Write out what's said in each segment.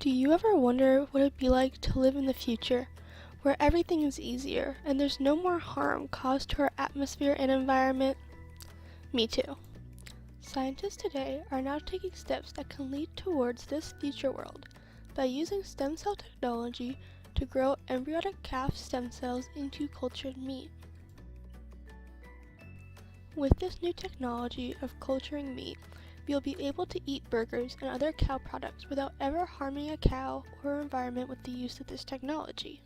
Do you ever wonder what it'd be like to live in the future, where everything is easier and there's no more harm caused to our atmosphere and environment? Me too. Scientists today are now taking steps that can lead towards this future world by using stem cell technology to grow embryonic calf stem cells into cultured meat. With this new technology of culturing meat, we will be able to eat burgers and other cow products without ever harming a cow or environment with the use of this technology.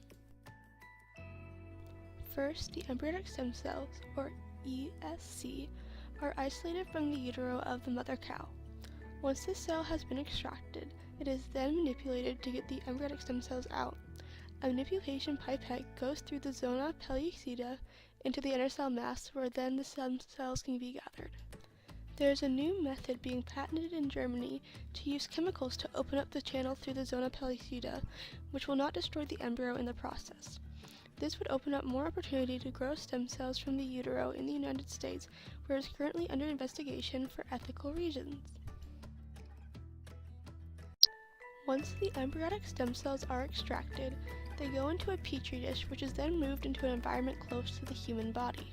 First, the embryonic stem cells, or ESC, are isolated from the utero of the mother cow. Once this cell has been extracted, it is then manipulated to get the embryonic stem cells out. A manipulation pipette goes through the zona pellucida into the inner cell mass, where then the stem cells can be gathered. There is a new method being patented in Germany to use chemicals to open up the channel through the zona pellucida, which will not destroy the embryo in the process. This would open up more opportunity to grow stem cells from the utero in the United States, where it is currently under investigation for ethical reasons. Once the embryonic stem cells are extracted, they go into a petri dish, which is then moved into an environment close to the human body.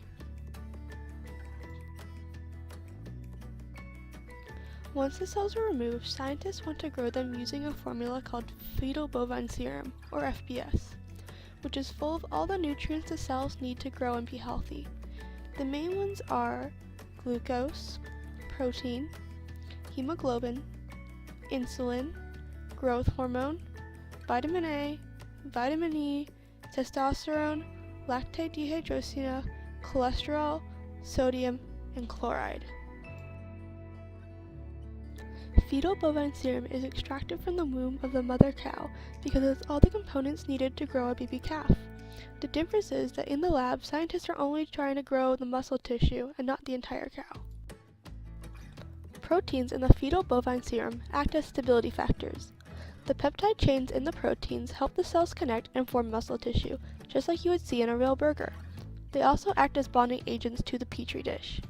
Once the cells are removed, scientists want to grow them using a formula called fetal bovine serum, or FBS, which is full of all the nutrients the cells need to grow and be healthy. The main ones are glucose, protein, hemoglobin, insulin, growth hormone, vitamin A, vitamin E, testosterone, lactate dehydrogenase, cholesterol, sodium, and chloride. Fetal bovine serum is extracted from the womb of the mother cow because it has all the components needed to grow a baby calf. The difference is that in the lab, scientists are only trying to grow the muscle tissue and not the entire cow. Proteins in the fetal bovine serum act as stability factors. The peptide chains in the proteins help the cells connect and form muscle tissue, just like you would see in a real burger. They also act as bonding agents to the petri dish.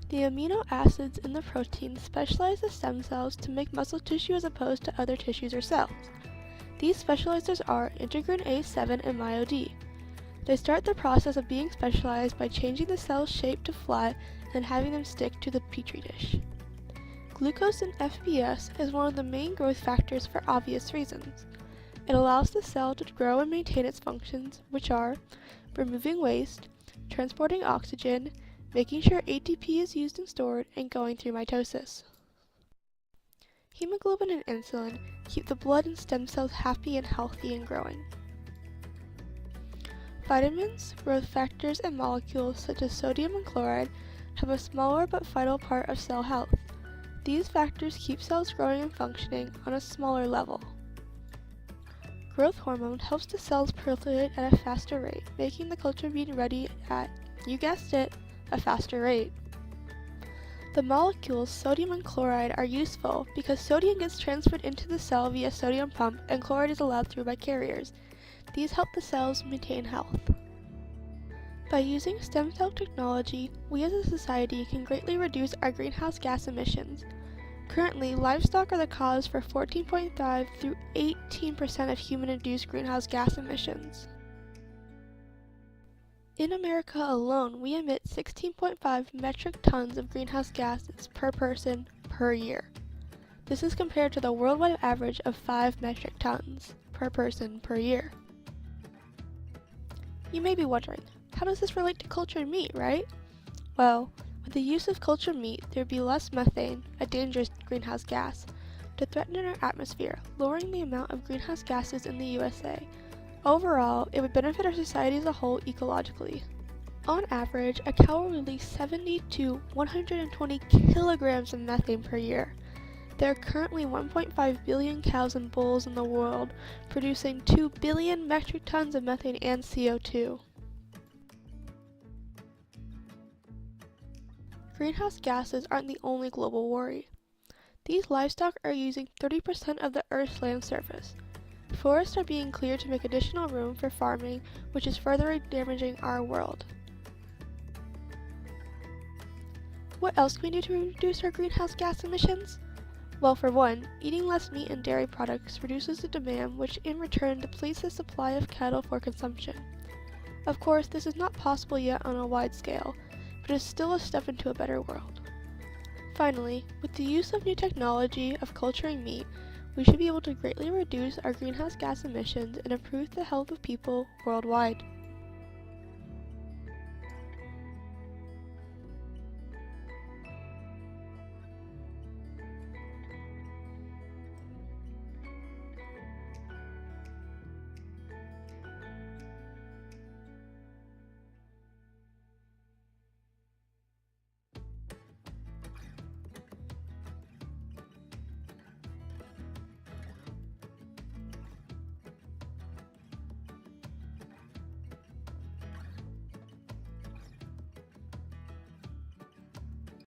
The amino acids in the protein specialize the stem cells to make muscle tissue as opposed to other tissues or cells. These specializers are integrin A7 and MyoD. They start the process of being specialized by changing the cell's shape to fly and having them stick to the petri dish. Glucose in FBS is one of the main growth factors for obvious reasons. It allows the cell to grow and maintain its functions, which are removing waste, transporting oxygen, making sure ATP is used and stored, and going through mitosis. Hemoglobin and insulin keep the blood and stem cells happy and healthy and growing. Vitamins, growth factors, and molecules such as sodium and chloride have a smaller but vital part of cell health. These factors keep cells growing and functioning on a smaller level. Growth hormone helps the cells proliferate at a faster rate, making the culture being ready at, you guessed it, a faster rate. The molecules sodium and chloride are useful because sodium gets transferred into the cell via sodium pump and chloride is allowed through by carriers. These help the cells maintain health. By using stem cell technology, we as a society can greatly reduce our greenhouse gas emissions. Currently, livestock are the cause for 14.5 through 18% of human-induced greenhouse gas emissions. In America alone, we emit 16.5 metric tons of greenhouse gases per person per year. This is compared to the worldwide average of 5 metric tons per person per year. You may be wondering, how does this relate to cultured meat, right? Well, with the use of cultured meat, there would be less methane, a dangerous greenhouse gas, to threaten in our atmosphere, lowering the amount of greenhouse gases in the USA. Overall, it would benefit our society as a whole ecologically. On average, a cow will release 70 to 120 kilograms of methane per year. There are currently 1.5 billion cows and bulls in the world, producing 2 billion metric tons of methane and CO2. Greenhouse gases aren't the only global worry. These livestock are using 30% of the Earth's land surface. Forests are being cleared to make additional room for farming, which is further damaging our world. What else can we do to reduce our greenhouse gas emissions? Well, for one, eating less meat and dairy products reduces the demand, which in return depletes the supply of cattle for consumption. Of course, this is not possible yet on a wide scale, but is still a step into a better world. Finally, with the use of new technology of culturing meat, we should be able to greatly reduce our greenhouse gas emissions and improve the health of people worldwide.